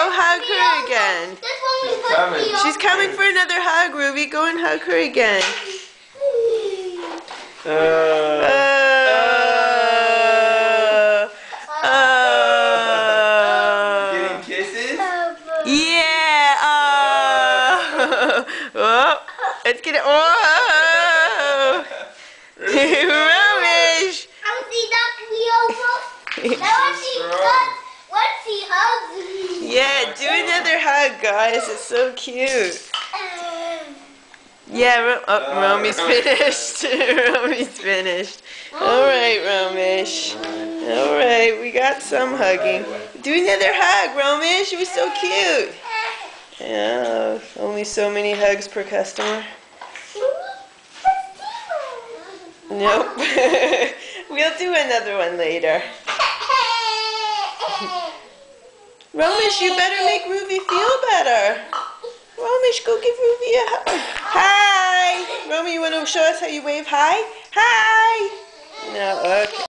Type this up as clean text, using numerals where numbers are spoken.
Go hug her again. She's coming for another hug, Ruby. Go and hug her again. Getting kisses? Yeah. Oh, let's get it. Oh, Romish. Yeah, do another hug, guys. It's so cute. Yeah, Romy's finished. Romy's finished. All right, Romish. All right, we got some hugging. Do another hug, Romish. It was so cute. Yeah, only so many hugs per customer. Nope. We'll do another one later. Romish, you better make Ruby feel better. Romish, go give Ruby a hug. Hi! Romy, you want to show us how you wave hi? Hi! No, okay.